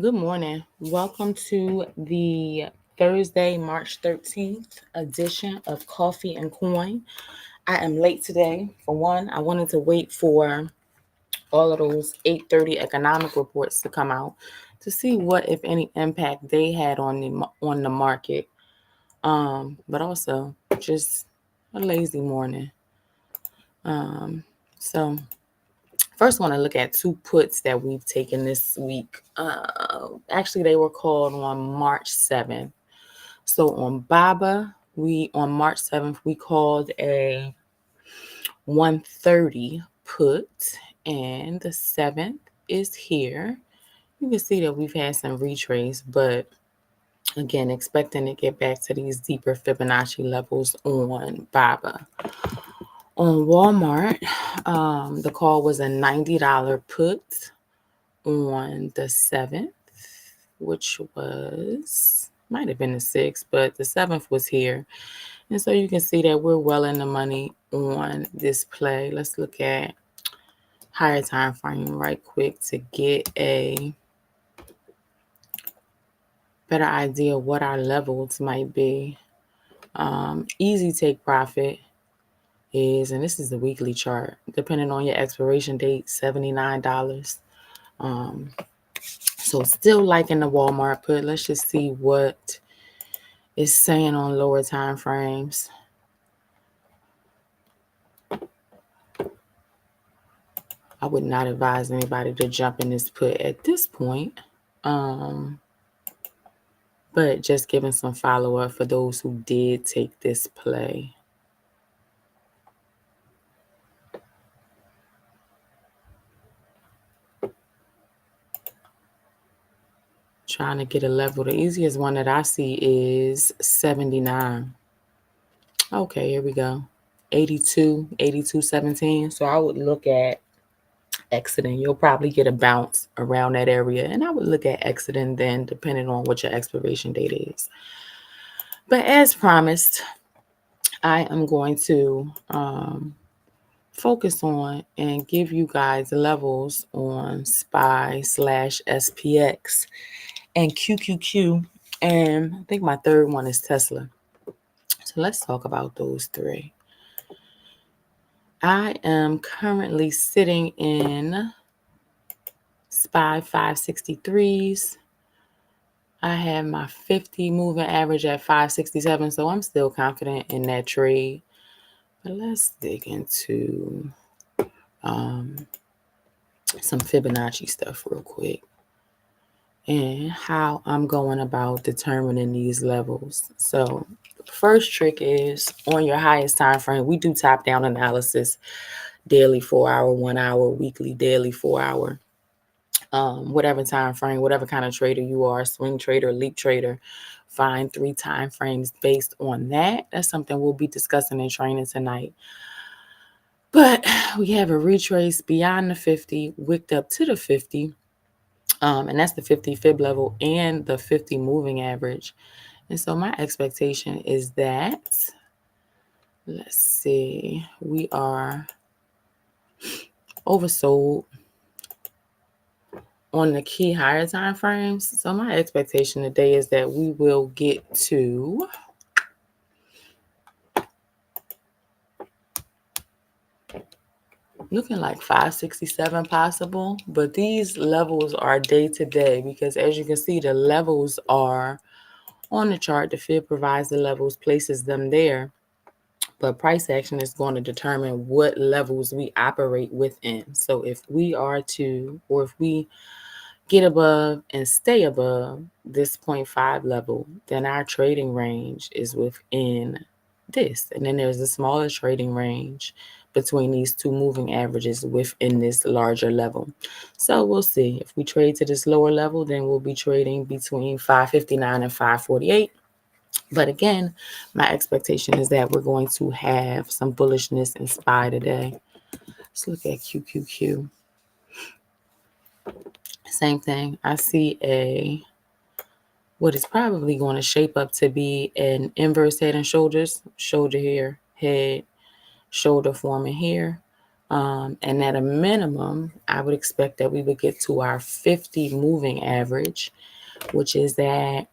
Good morning. Welcome to the Thursday, March 13th edition of Coffee and Coin. I am late today. For one, I wanted to wait for all of those 8:30 economic reports to come out to see what, if any, impact they had on the market. But also just a lazy morning. So first, I want to look at two puts that we've taken this week. Actually, they were called on March 7th. So on BABA, on March 7th, we called a 130 put, and the 7th is here. You can see that we've had some retrace, but again, expecting to get back to these deeper Fibonacci levels on BABA. On Walmart, the call was a $90 put on the 7th, which might have been the 6th, but the 7th was here. And so you can see that we're well in the money on this play. Let's look at higher time frame right quick to get a better idea of what our levels might be. Easy take profit is, and this is the weekly chart, depending on your expiration date, $79. So still liking the Walmart put. Let's just see what it's saying on lower time frames. I would not advise anybody to jump in this put at this point. But just giving some follow-up for those who did take this play. Trying to get a level. The easiest one that I see is 79. Okay, here we go. 82, 82.17. So I would look at exiting. You'll probably get a bounce around that area. And I would look at exiting then, depending on what your expiration date is. But as promised, I am going to focus on and give you guys levels on SPY/SPX and QQQ. And I think my third one is Tesla. So let's talk about those three. I am currently sitting in SPY 563s. I have my 50 moving average at 567, so I'm still confident in that trade. But let's dig into some Fibonacci stuff real quick and how I'm going about determining these levels. So the first trick is on your highest time frame. We do top-down analysis, daily 4-hour, 1 hour, weekly, daily 4-hour. Whatever time frame, whatever kind of trader you are, swing trader, leap trader, find 3 time frames based on that. That's something we'll be discussing in training tonight. But we have a retrace beyond the 50, wicked up to the 50, and that's the 50 fib level and the 50 moving average. And so my expectation is that, let's see, we are oversold on the key higher time frames. So my expectation today is that we will get to looking like 567 possible, but these levels are day to day because as you can see, the levels are on the chart. The fib provides the levels, places them there, but price action is going to determine what levels we operate within. So if we get above and stay above this 0.5 level, then our trading range is within this. And then there's a smaller trading range between these two moving averages within this larger level. So we'll see. If we trade to this lower level, then we'll be trading between 559 and 548. But again, my expectation is that we're going to have some bullishness in SPY today. Let's look at QQQ. Same thing. I see what is probably going to shape up to be an inverse head and shoulders. Shoulder here, head, shoulder forming here. And at a minimum, I would expect that we would get to our 50 moving average, which is at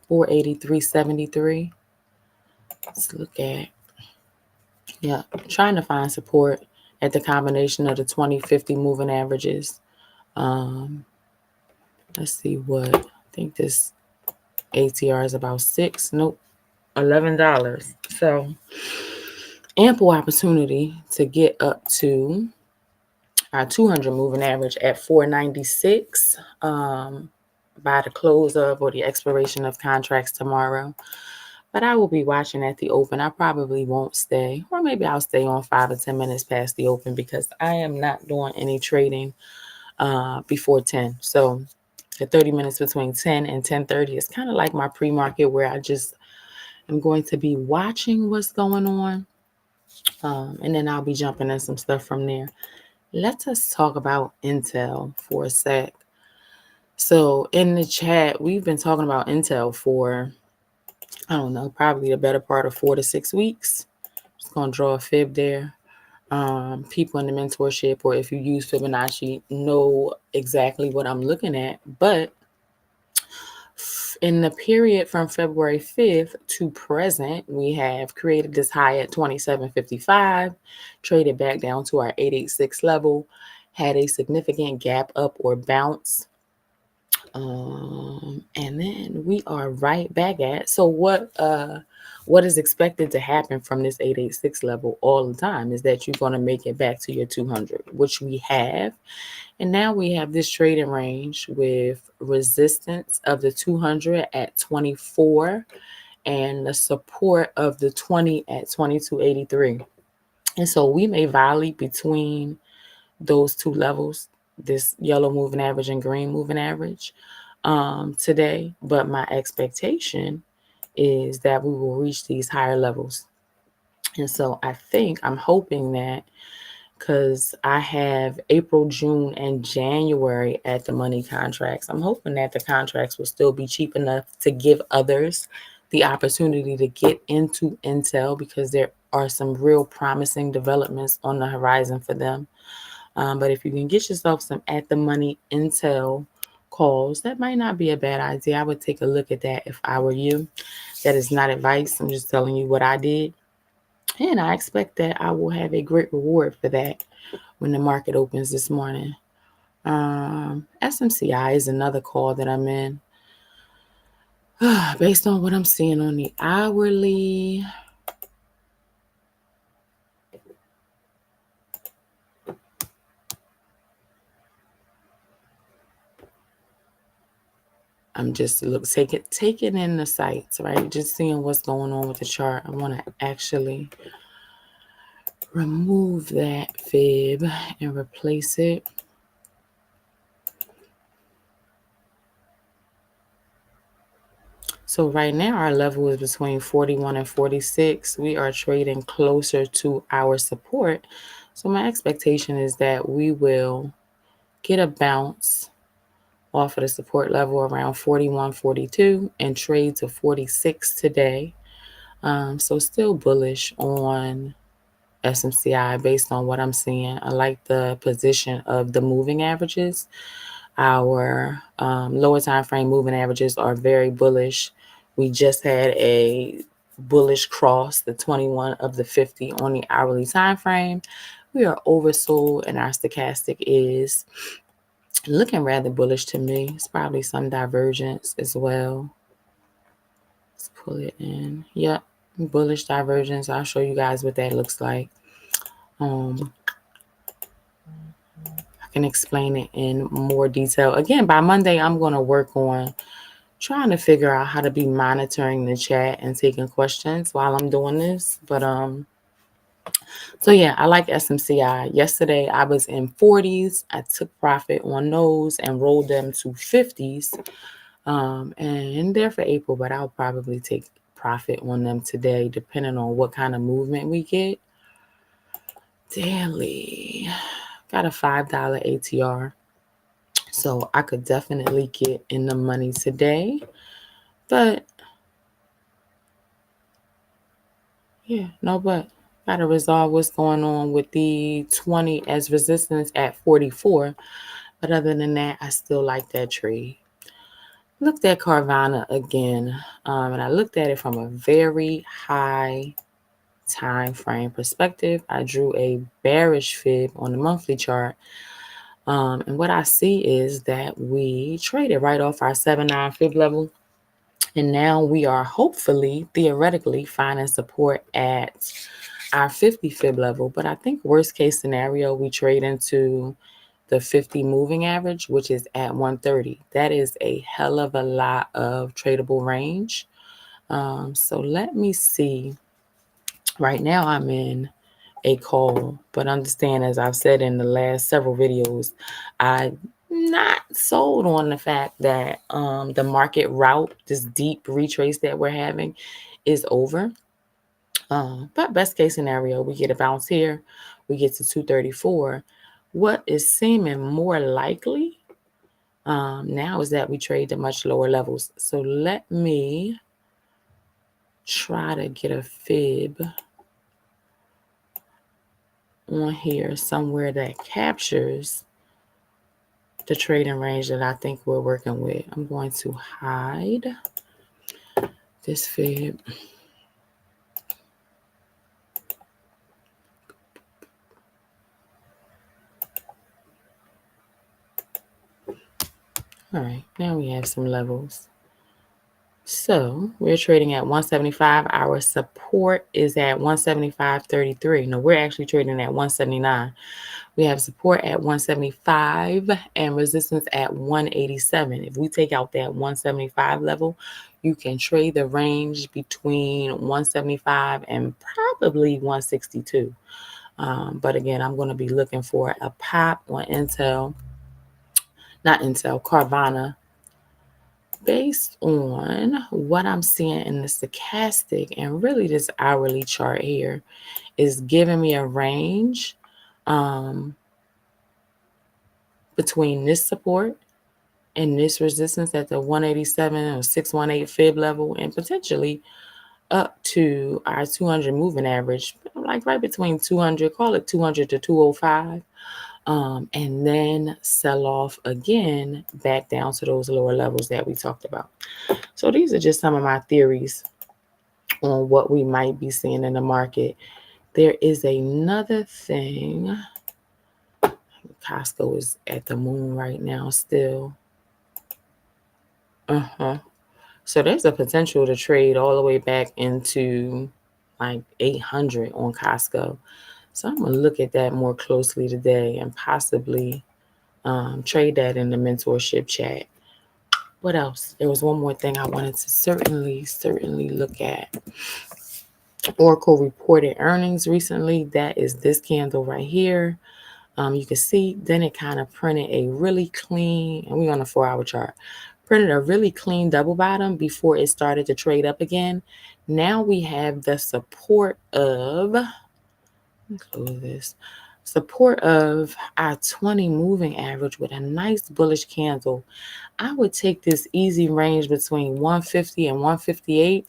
483.73. Let's look at, yeah, trying to find support at the combination of the 20-50 moving averages. Let's see what, I think this ATR is about $11. So ample opportunity to get up to our 200 moving average at 496 by the close of or the expiration of contracts tomorrow. But I will be watching at the open. I probably won't stay, or maybe I'll stay on 5 or 10 minutes past the open because I am not doing any trading before 10. So the 30 minutes between 10 and 10:30 is kind of like my pre-market where I just am going to be watching what's going on. And then I'll be jumping in some stuff from there. Let us talk about Intel for a sec. So in the chat, we've been talking about Intel for, I don't know, probably the better part of 4 to 6 weeks. Just gonna draw a fib there. People in the mentorship, or if you use Fibonacci, know exactly what I'm looking at. But in the period from February 5th to present, we have created this high at 27.55, traded back down to our 886 level, had a significant gap up or bounce. And then we are right back at, so what is expected to happen from this 886 level all the time is that you're going to make it back to your 200, which we have. And now we have this trading range with resistance of the 200 at 24 and the support of the 20 at 22.83. And so we may violate between those two levels, this yellow moving average and green moving average today. But my expectation is that we will reach these higher levels. And so I'm hoping that, because I have April, June, and January at the money contracts, I'm hoping that the contracts will still be cheap enough to give others the opportunity to get into Intel, because there are some real promising developments on the horizon for them. But if you can get yourself some at the money Intel calls, that might not be a bad idea. I would take a look at that if I were you. That is not advice. I'm just telling you what I did. And I expect that I will have a great reward for that when the market opens this morning. SMCI is another call that I'm in. Based on what I'm seeing on the hourly, I'm just taking in the sights, right? Just seeing what's going on with the chart. I want to actually remove that fib and replace it. So right now our level is between 41 and 46. We are trading closer to our support. So my expectation is that we will get a bounce off of the support level around 41, 42 and trade to 46 today. So still bullish on SMCI based on what I'm seeing. I like the position of the moving averages. Our lower time frame moving averages are very bullish. We just had a bullish cross, the 21 of the 50 on the hourly time frame. We are oversold, and our stochastic is looking rather bullish to me. It's probably some divergence as well. Let's pull it in. Yep, bullish divergence. I'll show you guys what that looks like. I can explain it in more detail. Again, by Monday, I'm going to work on trying to figure out how to be monitoring the chat and taking questions while I'm doing this. But so yeah, I like SMCI. Yesterday I was in 40s. I took profit on those and rolled them to 50s. And they're for April, but I'll probably take profit on them today, depending on what kind of movement we get. Daily. Got a $5 ATR. So I could definitely get in the money today. But yeah, no, but got to resolve what's going on with the 20 as resistance at 44. But other than that, I still like that trade. Looked at Carvana again, and I looked at it from a very high time frame perspective. I drew a bearish fib on the monthly chart. And what I see is that we traded right off our 7-9 fib level. And now we are hopefully, theoretically, finding support at our 50 fib level. But I think worst case scenario, we trade into the 50 moving average, which is at 130. That is a hell of a lot of tradable range. So let me see. Right now I'm in a call, but understand, as I've said in the last several videos, I'm not sold on the fact that the market route, this deep retrace that we're having, is over. But best case scenario, we get a bounce here, we get to 234. What is seeming more likely now is that we trade at much lower levels. So let me try to get a fib on here somewhere that captures the trading range that I think we're working with. I'm going to hide this fib. All right, now we have some levels. So we're trading at 175. Our support is at 175.33. No, we're actually trading at 179. We have support at 175 and resistance at 187. If we take out that 175 level, you can trade the range between 175 and probably 162. But again, I'm going to be looking for a pop on Carvana, based on what I'm seeing in the stochastic and really this hourly chart here is giving me a range between this support and this resistance at the 187 or 618 fib level, and potentially up to our 200 moving average, like right between 200, call it 200 to 205. And then sell off again back down to those lower levels that we talked about. So these are just some of my theories on what we might be seeing in the market. There is another thing. Costco is at the moon right now still. So there's a potential to trade all the way back into like 800 on Costco. So I'm going to look at that more closely today and possibly trade that in the mentorship chat. What else? There was one more thing I wanted to certainly look at. Oracle reported earnings recently. That is this candle right here. You can see then it kind of printed a really clean, and we're on a 4-hour chart, printed a really clean double bottom before it started to trade up again. Now we have the support of, let me close this, support of our 20 moving average with a nice bullish candle. I would take this easy range between 150 and 158.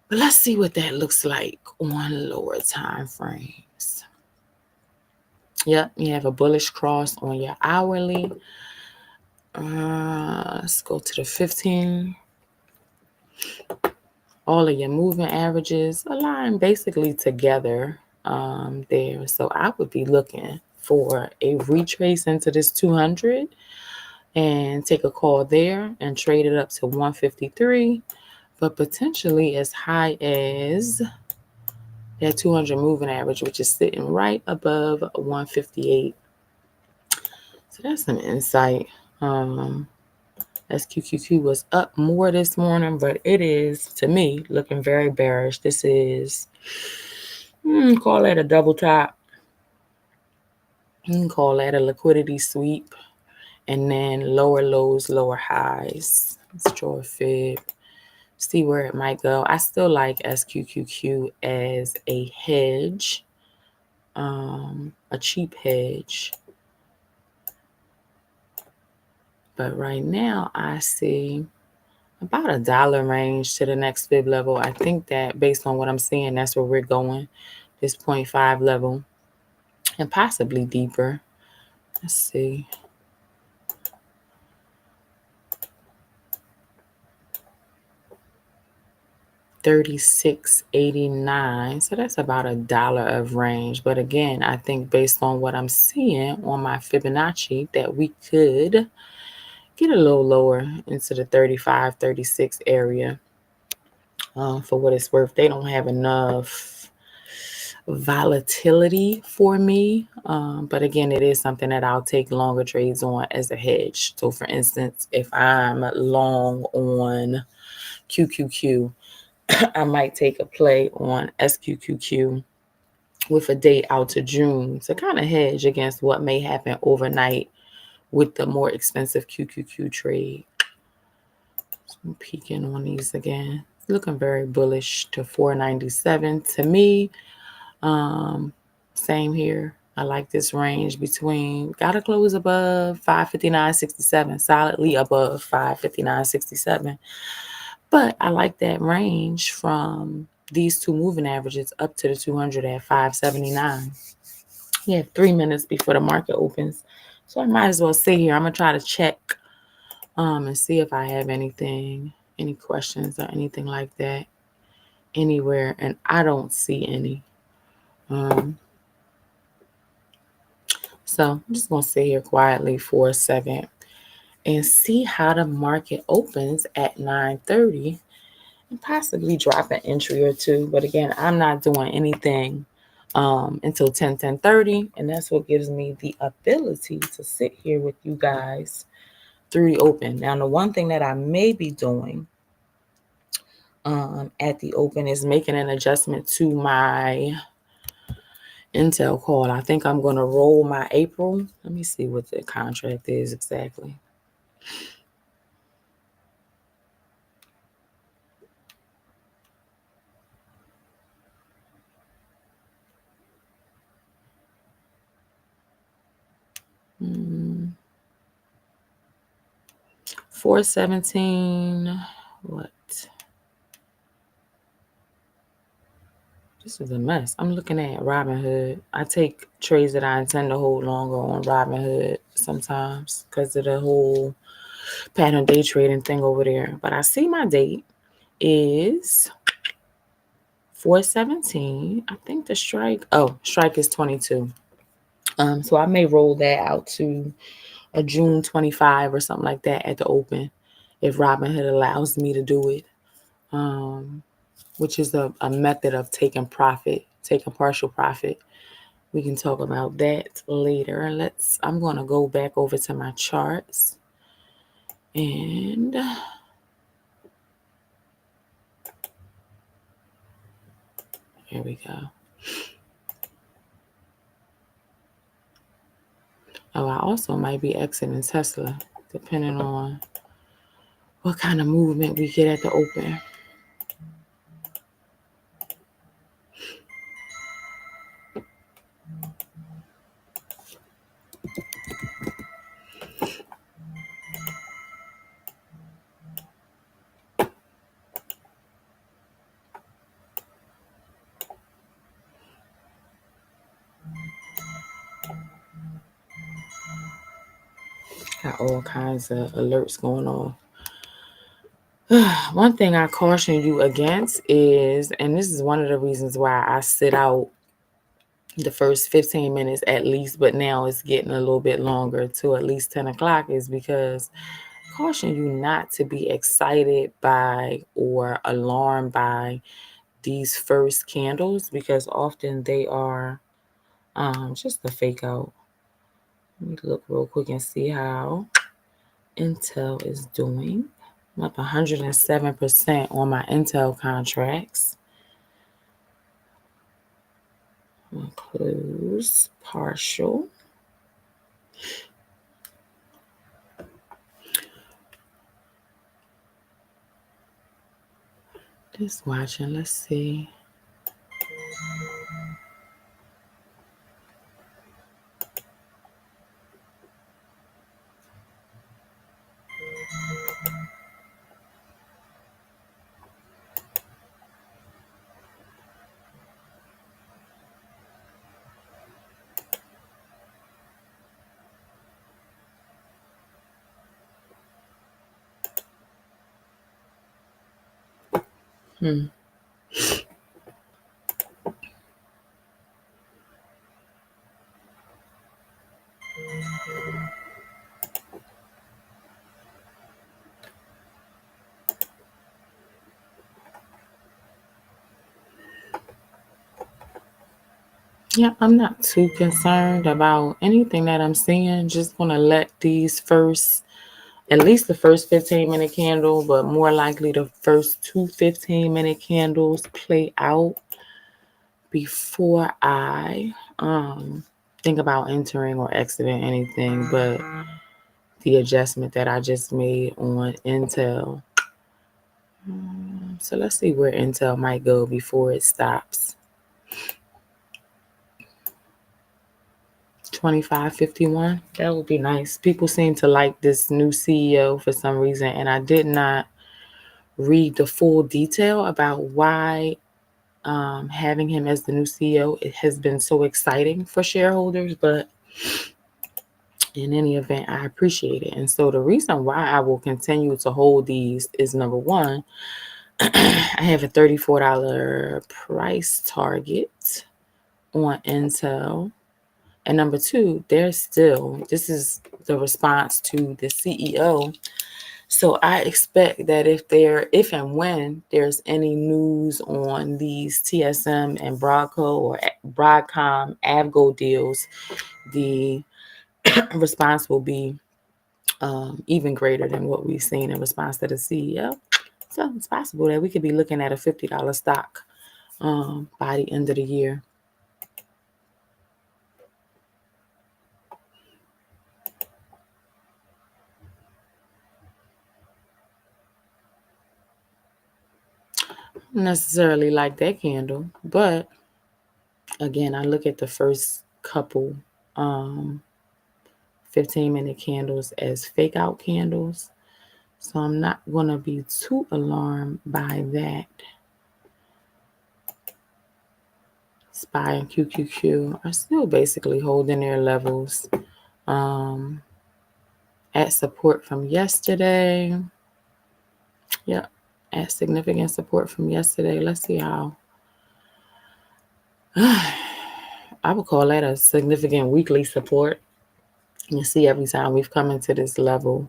But let's see what that looks like on lower time frames. Yep, you have a bullish cross on your hourly. Let's go to the 15. All of your moving averages align basically together there. So I would be looking for a retrace into this 200 and take a call there and trade it up to 153, but potentially as high as that 200 moving average, which is sitting right above 158. So that's some insight. SQQQ was up more this morning, but it is, to me, looking very bearish. This is, call that a double top. You can call that a liquidity sweep. And then lower lows, lower highs. Let's draw a fib. See where it might go. I still like SQQQ as a hedge, a cheap hedge. But right now I see about $1 range to the next fib level. I think that based on what I'm seeing, that's where we're going. this 0.5 level and possibly deeper. Let's see. 36.89. So that's about $1 of range. But again, I think based on what I'm seeing on my Fibonacci, that we could get a little lower into the 35, 36 area. For what it's worth, they don't have enough volatility for me. But again, it is something that I'll take longer trades on as a hedge. So for instance, if I'm long on QQQ, I might take a play on SQQQ with a date out to June to kind of hedge against what may happen overnight with the more expensive QQQ trade. So I'm peeking on these again. Looking very bullish to 497 to me. Same here. I like this range between, gotta close above 559.67, solidly above 559.67. But I like that range from these two moving averages up to the 200 at 579. Yeah, 3 minutes before the market opens. So I might as well sit here. I'm gonna try to check and see if I have anything, any questions or anything like that anywhere, and I don't see any. So I'm just gonna sit here quietly for a second and see how the market opens at 9:30 and possibly drop an entry or two. But again, I'm not doing anything until 10:30, and that's what gives me the ability to sit here with you guys through the open. Now, the one thing that I may be doing at the open is making an adjustment to my Intel call. I think I'm going to roll my April. Let me see what the contract is exactly. Hmm. 417. What? This is a mess. I'm looking at Robinhood. I take trades that I intend to hold longer on Robinhood sometimes because of the whole pattern day trading thing over there. But I see my date is 417. I think the strike is 22. So I may roll that out to a June 25 or something like that at the open if Robinhood allows me to do it. Which is a method of taking partial profit. We can talk about that later. I'm going to go back over to my charts and here we go. Oh, I also might be exiting Tesla depending on what kind of movement we get at the open. Got all kinds of alerts going on. One thing I caution you against is, and this is one of the reasons why I sit out the first 15 minutes at least, but now it's getting a little bit longer to at least 10 o'clock, is because I caution you not to be excited by or alarmed by these first candles, because often they are just a fake out. Let me look real quick and see how Intel is doing. I'm up 107% on my Intel contracts. I'm going to close partial. Just watching. Let's see. Hmm. Yeah, I'm not too concerned about anything that I'm seeing. Just gonna let these first, at least the first 15-minute candle, but more likely the first two 15-minute candles play out before I think about entering or exiting anything. But the adjustment that I just made on Intel. So let's see where Intel might go before it stops. 25.51. That would be nice. People seem to like this new CEO for some reason, and I did not read the full detail about why having him as the new CEO it has been so exciting for shareholders. But in any event, I appreciate it. And so the reason why I will continue to hold these is number one, I have a $34 price target on Intel. And number two, this is the response to the CEO. So I expect that if and when there's any news on these TSM and Broadcom Avgo deals, the response will be even greater than what we've seen in response to the CEO. So it's possible that we could be looking at a $50 stock by the end of the year. Not necessarily like that candle, but again, I look at the first couple 15-minute candles as fake out candles. So I'm not going to be too alarmed by that. SPY and QQQ are still basically holding their levels at support from yesterday. Yep, at significant support from yesterday. Let's see how. I would call that a significant weekly support. You see, every time we've come into this level,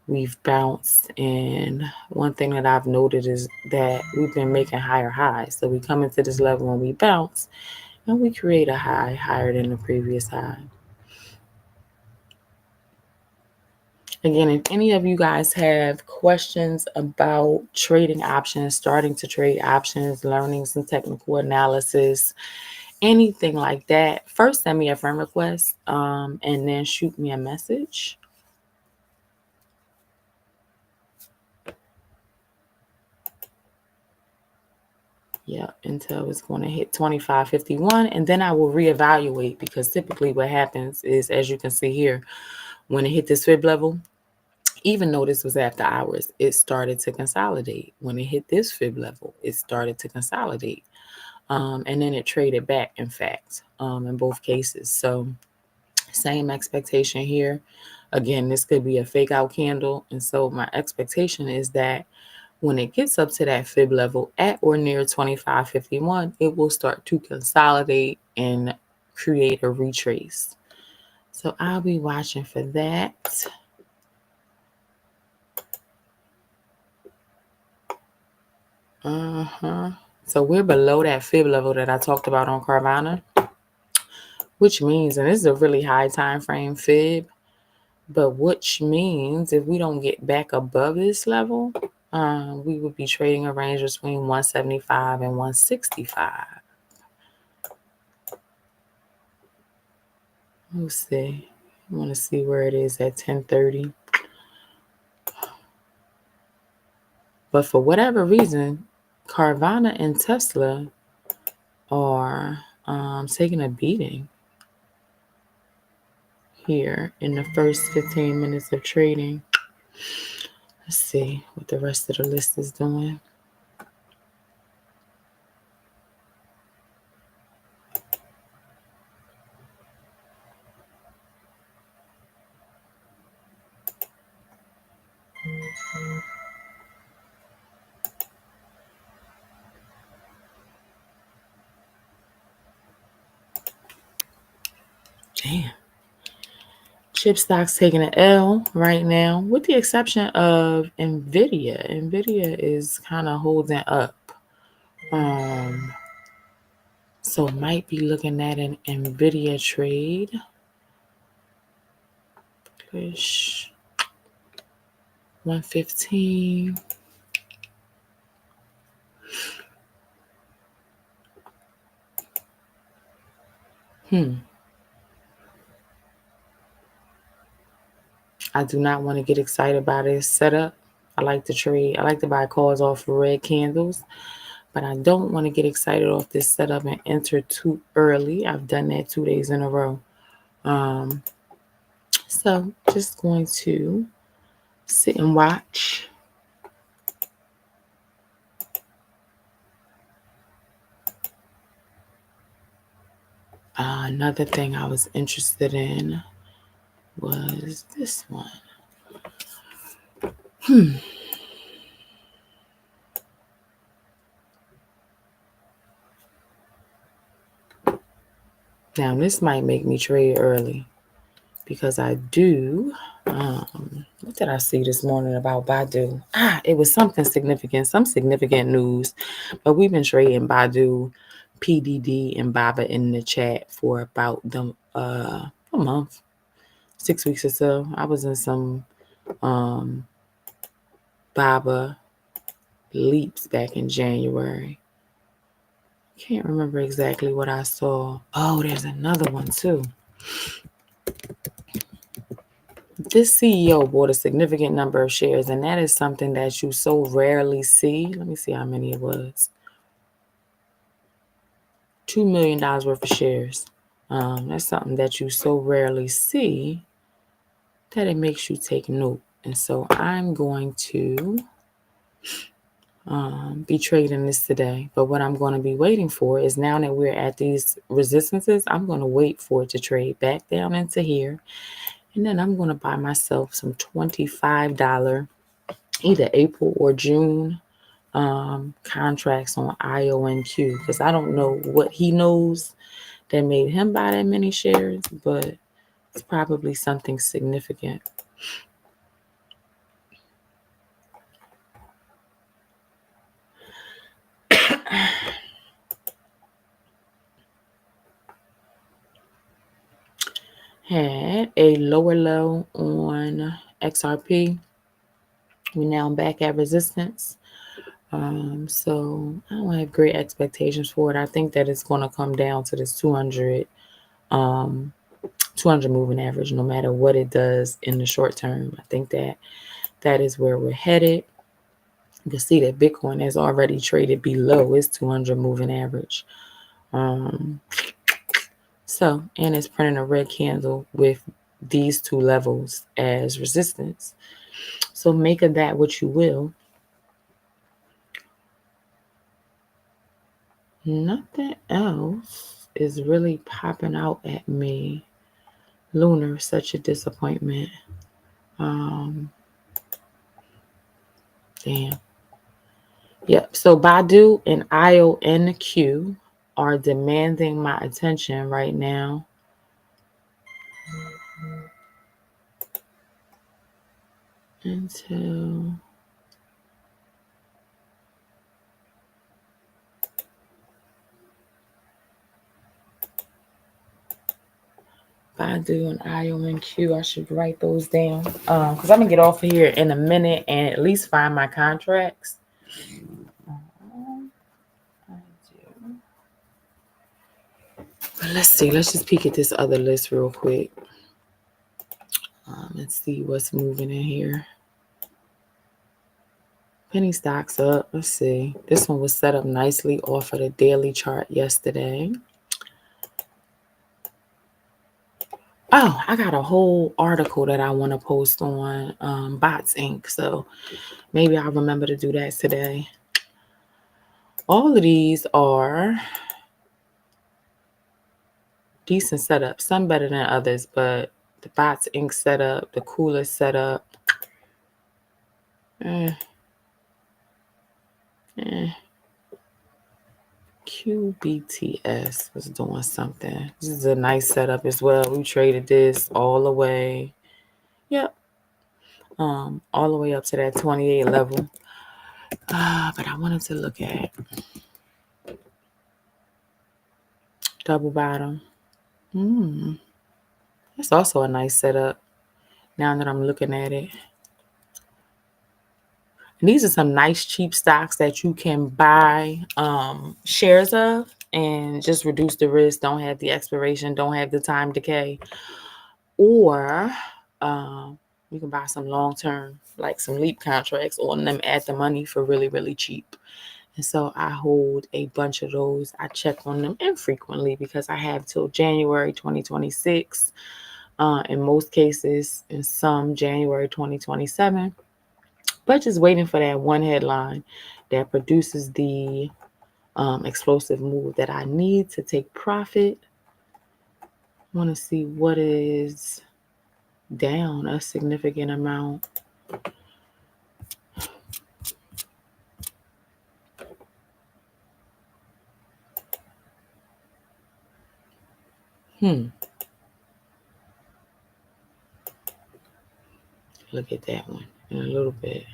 we've bounced. And one thing that I've noted is that we've been making higher highs. So we come into this level and we bounce and we create a high higher than the previous high. Again, if any of you guys have questions about trading options, starting to trade options, learning some technical analysis, anything like that, first send me a friend request and then shoot me a message. Yeah, Intel is going to hit 25.51 and then I will reevaluate because typically what happens is, as you can see here, when it hit this fib level, even though this was after hours, it started to consolidate. When it hit this fib level, it started to consolidate. And then it traded back, in fact, in both cases. So same expectation here. Again, this could be a fake out candle. And so my expectation is that when it gets up to that fib level at or near 25.51, it will start to consolidate and create a retrace. So I'll be watching for that. So we're below that fib level that I talked about on Carvana, which means, and this is a really high time frame fib, but which means if we don't get back above this level, we would be trading a range between 175 and 165. Let's see. I want to see where it is at 10:30. But for whatever reason, Carvana and Tesla are taking a beating here in the first 15 minutes of trading. Let's see what the rest of the list is doing. Damn. Chip stocks taking an L right now, with the exception of Nvidia. Nvidia is kind of holding up. So might be looking at an Nvidia trade. Push 115. I do not want to get excited by this setup. I like to trade. I like to buy calls off of red candles, but I don't want to get excited off this setup and enter too early. I've done that 2 days in a row. So just going to sit and watch. Another thing I was interested in was this one. Now this might make me trade early because I do. What did I see this morning about Baidu? It was something significant, some significant news. But we've been trading Baidu, PDD, and Baba in the chat for about a month, 6 weeks or so. I was in some Baba leaps back in January. Can't remember exactly what I saw. Oh, there's another one too. This CEO bought a significant number of shares, and that is something that you so rarely see. Let me see how many it was. $2 million worth of shares. That's something that you so rarely see that it makes you take note. And so I'm going to be trading this today. But what I'm going to be waiting for is, now that we're at these resistances, I'm going to wait for it to trade back down into here. And then I'm going to buy myself some $25, either April or June contracts on IONQ, because I don't know what he knows that made him buy that many shares, but it's probably something significant. Had a lower low on XRP. We're now back at resistance. So I don't have great expectations for it. I think that it's going to come down to this 200 moving average, no matter what it does in the short term. I think that is where we're headed. You can see that Bitcoin has already traded below its 200 moving average. And it's printing a red candle with these two levels as resistance. So make of that what you will. Nothing else is really popping out at me. Lunar, such a disappointment. Damn. Yep. So Baidu and IONQ are demanding my attention right now. Until Baidu and IONQ, I should write those down because I'm gonna get off of here in a minute and at least find my contracts. Let's see. Let's just peek at this other list real quick. Let's see what's moving in here. Penny stocks up. Let's see. This one was set up nicely off of the daily chart yesterday. Oh, I got a whole article that I want to post on Bots Inc. So maybe I'll remember to do that today. All of these are decent setup, some better than others, but the Bots Inc. setup, the coolest setup. QBTS was doing something. This is a nice setup as well. We traded this all the way. Yep. All the way up to that 28 level. But I wanted to look at double bottom. It's also a nice setup now that I'm looking at it. And these are some nice cheap stocks that you can buy shares of and just reduce the risk, don't have the expiration, don't have the time decay. Or you can buy some long-term, like some leap contracts on them at the money for really, really cheap. And so I hold a bunch of those. I check on them infrequently because I have till January 2026. In most cases, in some January 2027. But just waiting for that one headline that produces the explosive move that I need to take profit. I want to see what is down a significant amount. Look at that one in a little bit.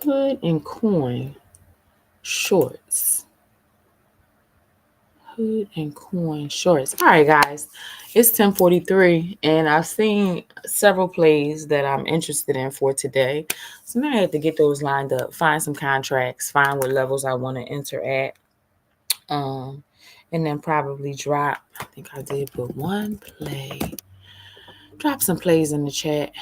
Hood and coin shorts. Hood and coin shorts. All right, guys. It's 10:43, and I've seen several plays that I'm interested in for today. So now I have to get those lined up, find some contracts, find what levels I want to enter at, and then probably drop. I think I did put one play. Drop some plays in the chat.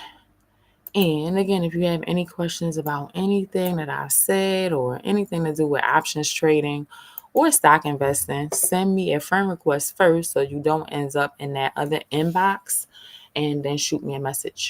And again, if you have any questions about anything that I said or anything to do with options trading or stock investing, send me a friend request first so you don't end up in that other inbox, and then shoot me a message.